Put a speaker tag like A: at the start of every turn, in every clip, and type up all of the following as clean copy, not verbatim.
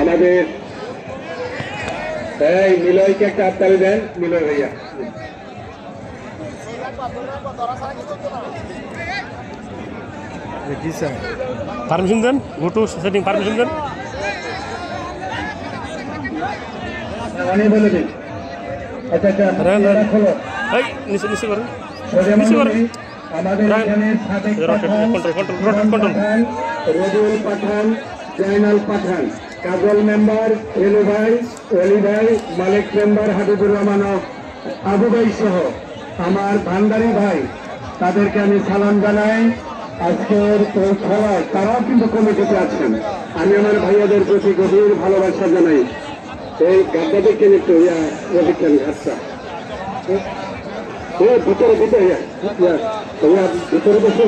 A: আমাদের এই নিলয়কে একটা হাততালি দেন। নিলয় ভাইয়া
B: পারমিশন দেন, গো টু সেটিং পারমিশন দেন।
A: অনেক বলে দিন। আচ্ছা আচ্ছা খোলো।
B: এই নিচে নিচে করেন,
A: আমাদের এখানে সাদেক পাঠান, রবিউল পাঠান, জয়নাল পাঠান, কাজল মেম্বার, ফেলু ভাই, অলি ভাই, মালিক মেম্বার, হাবিবুর রহমান, আবু ভাই সহ আমার ভান্ডারি ভাই, তাদেরকে আমি সালাম জানাই। আজকের এই খেলায় তারাও কিন্তু কমিটিতে আছেন। আমি আমার ভাইয়াদের প্রতি গভীর ভালোবাসা জানাই। এই গাড্ডা দেখে নিতে দেখছেন ঘাটটা ভিতরে ভিতরে ভিতরে বসে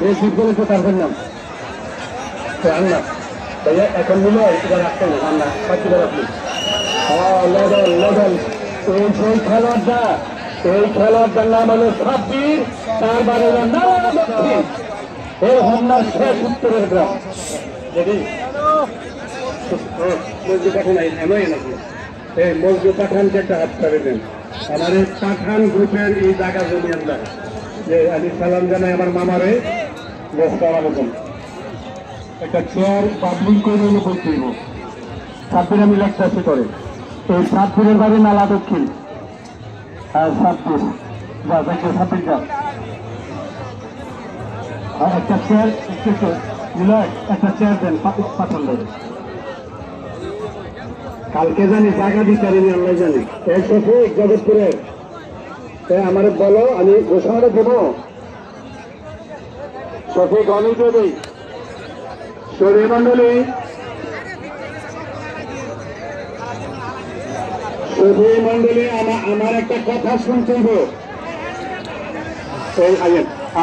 A: রসিদ বলে তো পারবেন না রান্না ভাইয়া এখন মনে হয় এবার আসতে না রান্না বাকি বার আপনি লডল লডল এই সেই খেলোয়াড়টার নাম হলো সাব্বির, তার বাড়ির নাম দক্ষিণ, এই হোমনার শেষ উত্তরের গ্রাম। যদি মজদু পাঠান এমনই নাকি এই মজদু পাঠানকে একটা হাত করে দেন। আমাদের পাঠান গ্রুপের এই জায়গা জমি আমরা যে আমি সালাম জানাই আমার মামারে আলাইকুম। একটা চেয়ার পাবলিক করে বলতে দিব। সাব্বির আমি লেখতেছি করে এই সাব্বিরের বাড়ি নালা দক্ষিণ। হ্যাঁ সাব্বির যা দেখে সাব্বির যা একটা চেয়ার একটা চেয়ার দেন পাঠান দেবে। কালকে জানি জায়গা দিতে পারিনি, আল্লাহ জানি। এই শফিক জগৎপুরের আমার বলো, আমি ঘোষণাটা দেব। শফিক অনেক দেবী সৌরী মন্ডলী, সৌরী মন্ডলী আমার একটা কথা শুনতে হইব।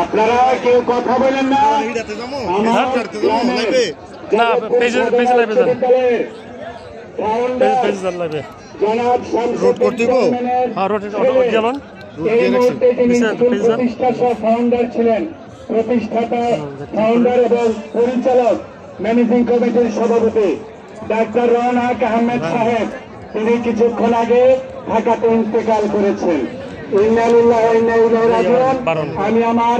A: আপনারা কেউ কথা বলেন না। ফাউন্ডার ছিলেন, প্রতিষ্ঠাতা ফাউন্ডার এবং পরিচালক ম্যানেজিং কমিটির সভাপতি ডাক্তার রওনাক আহমেদ সাহেব, তিনি কিছুক্ষণ আগে ঢাকাতে ইন্তেকাল করেছেন। আমি আমার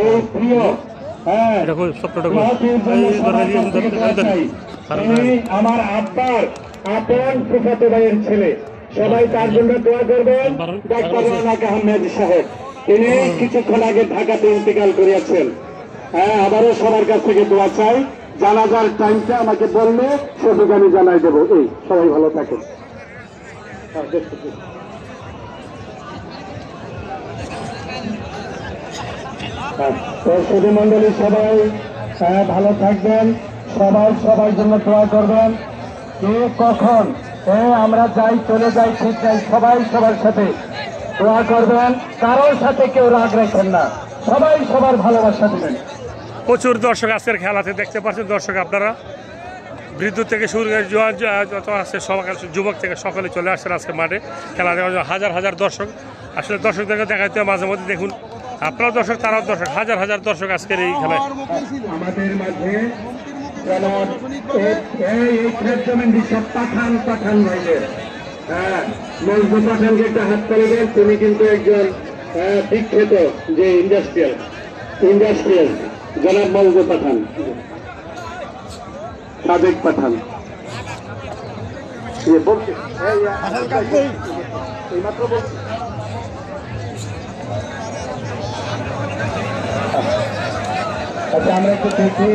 A: এই প্রিয় আমার আব্বার আপন ফুফাতো ভাইয়ের ছেলে, সবাই তার জন্য দোয়া করবেন। ডাক্তার রওনাক আহমেদ সাহেব, তিনি কিছুক্ষণ আগে ঢাকাতে ইন্তেকাল করিয়াছেন। হ্যাঁ, আবারও সবার কাছ থেকে দোয়া চাই। জানাজার টাইমটা আমাকে বললে সেটুকু আমি জানাই দেবো। এই সবাই ভালো থাকেন। সুধী মন্ডলী সবাই ভালো থাকবেন, সবাই সবার জন্য দোয়া করবেন। কে কখন আমরা যাই চলে যাই ঠিক যাই, সবাই সবার সাথে দোয়া করবেন। কারোর সাথে কেউ রাগ রাখেন না, সবাই সবার ভালোবাসা দেবেন।
B: প্রচুর দর্শক আজকের খেলাতে দেখতে পাচ্ছেন। দর্শক আপনারা বৃদ্ধ থেকে শুরু করে যত আছে সবাই, যুবক থেকে সকলে চলে আসছেন আজকে মাঠে খেলা দেখার জন্য। হাজার হাজার দর্শক, আসলে দর্শকদেরকে দেখাতে মাঝে মধ্যে দেখুন আপনারাও দর্শক, তারাও দর্শক, হাজার হাজার দর্শক আজকের এই খেলায়।
A: আমাদের মাঝে পাঠান পাঠান ভাইদের মজদু পাঠানকে একটা হাত করে দেন। তুমি কিন্তু একজন বিখ্যাত যে ইন্ডাস্ট্রিয়াল জনাব মজদু পাঠান, সাদেক পাঠান বলছে এইমাত্র বলছে। আচ্ছা, আমরা একটু দেখি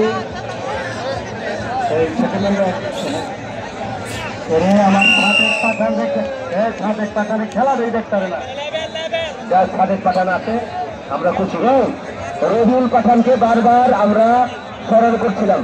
A: আমার সাদেক পাঠান দেখতে, সাদেক পাঠানের খেলা দেখতে হবে না, যার সাদেক পাঠান আছে আমরা খুশি। রবিউল পাঠানকে বারবার আমরা স্মরণ করছিলাম।